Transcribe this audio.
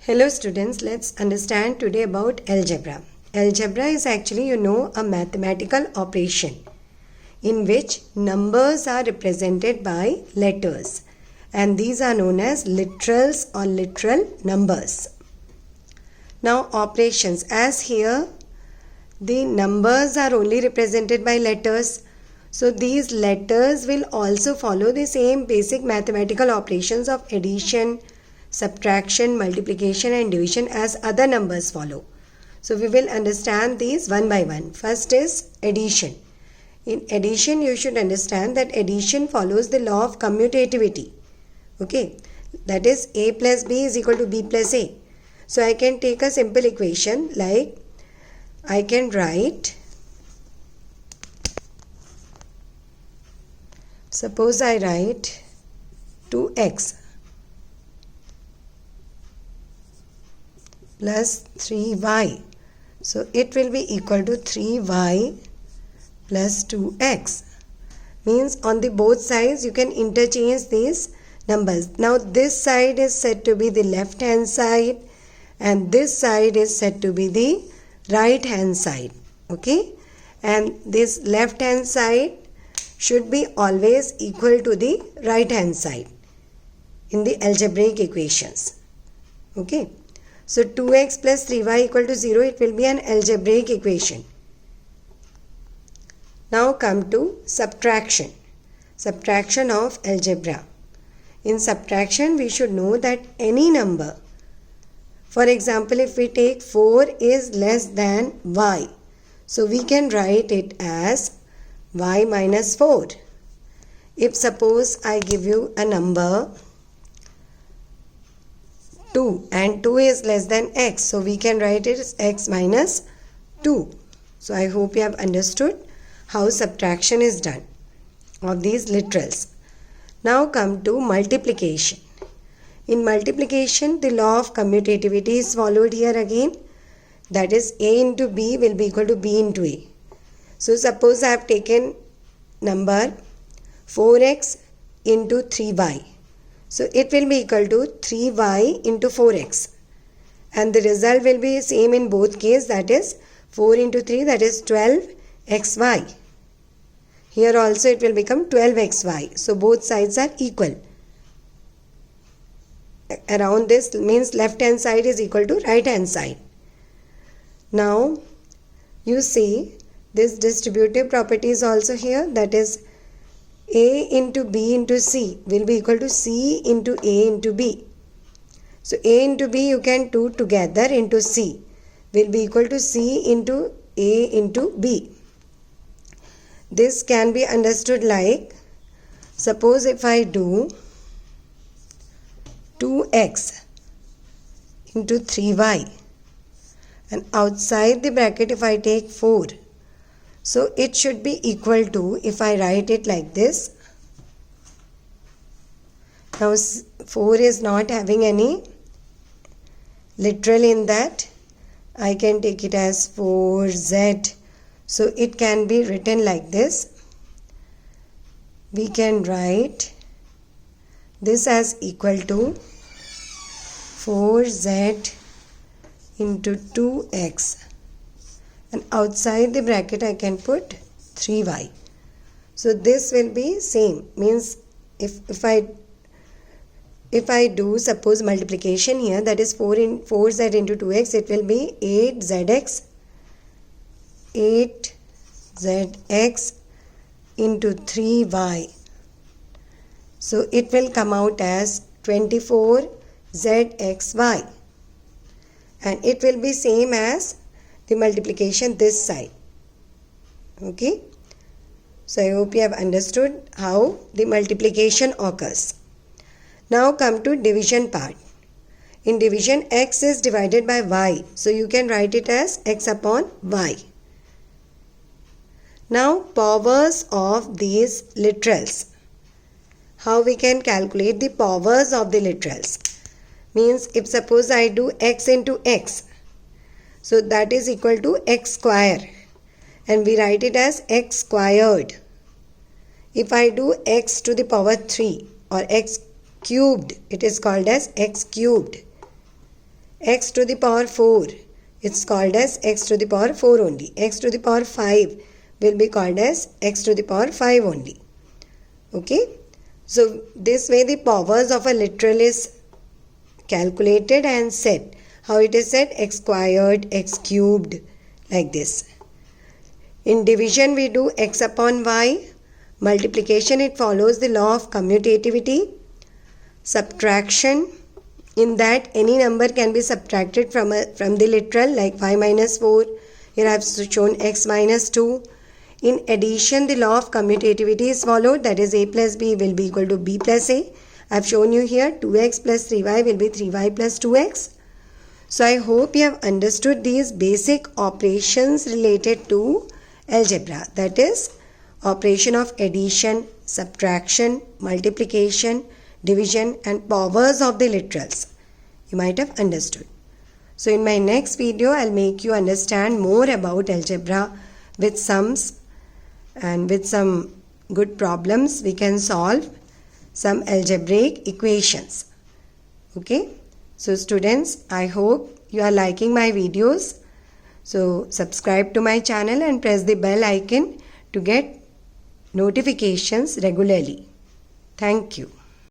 Hello students, let's understand today about algebra. Algebra is actually, a mathematical operation in which numbers are represented by letters, and these are known as literals or literal numbers. Now operations, as here the numbers are only represented by letters, so these letters will also follow the same basic mathematical operations of addition, subtraction, multiplication and division as other numbers follow. So we will understand these one by one. First is addition. In addition, you should understand that addition follows the law of commutativity. Okay, that is a plus b is equal to b plus a. So I can take a simple equation like I can write, suppose I write 2x plus 3y. So it will be equal to 3y plus 2x. Means on the both sides you can interchange these numbers. Now this side is said to be the left hand side and this side is said to be the right hand side. Okay, and this left hand side should be always equal to the right hand side in the algebraic equations. Okay, so 2x plus 3y equal to 0, it will be an algebraic equation. Now come to subtraction. Subtraction of algebra. In subtraction we should know that any number, for example if we take 4 is less than y, so we can write it as y minus 4. If suppose I give you a number 2 and 2 is less than x, so we can write it as x minus 2. So I hope you have understood how subtraction is done of these literals. Now come to multiplication. In multiplication the law of commutativity is followed here again, that is a into b will be equal to b into a. So suppose I have taken number 4x into 3y. So it will be equal to 3y into 4x. And the result will be same in both cases, that is 4 into 3, that is 12xy. Here also it will become 12xy. So both sides are equal. Around this means left hand side is equal to right hand side. Now you see this distributive property is also here, that is a into b into c will be equal to c into a into b. So a into b you can do together into c will be equal to c into a into b. This can be understood like, suppose if I do 2x into 3y and outside the bracket if I take 4, so it should be equal to, if I write it like this, now 4 is not having any literal in that, I can take it as 4z. So it can be written like this. We can write this as equal to 4z into 2x. And outside the bracket I can put 3y. So this will be same, means if I do suppose multiplication here, that is 4z into 2x, it will be 8zx into 3y. So it will come out as 24zxy, and it will be same as the multiplication this side. Okay, so I hope you have understood how the multiplication occurs. Now come to division part. In division, x is divided by y, so you can write it as x upon y. Now powers of these literals. How we can calculate the powers of the literals? Means if suppose I do x into x, so that is equal to x square and we write it as x squared. If I do x to the power 3 or x cubed, it is called as x cubed. x to the power 4, it's called as x to the power 4 only. X to the power 5 will be called as x to the power 5 only. Okay. So this way the powers of a literal is calculated and set. How it is said? X squared, x cubed, like this. In division we do x upon y. Multiplication, it follows the law of commutativity. Subtraction, in that any number can be subtracted from the literal, like y minus 4. Here I have shown x minus 2. In addition, the law of commutativity is followed, that is a plus b will be equal to b plus a. I have shown you here 2x plus 3y will be 3y plus 2x. So I hope you have understood these basic operations related to algebra, that is operation of addition, subtraction, multiplication, division and powers of the literals. You might have understood. So in my next video, I'll make you understand more about algebra with sums, and with some good problems we can solve some algebraic equations. Okay. So students, I hope you are liking my videos. So subscribe to my channel and press the bell icon to get notifications regularly. Thank you.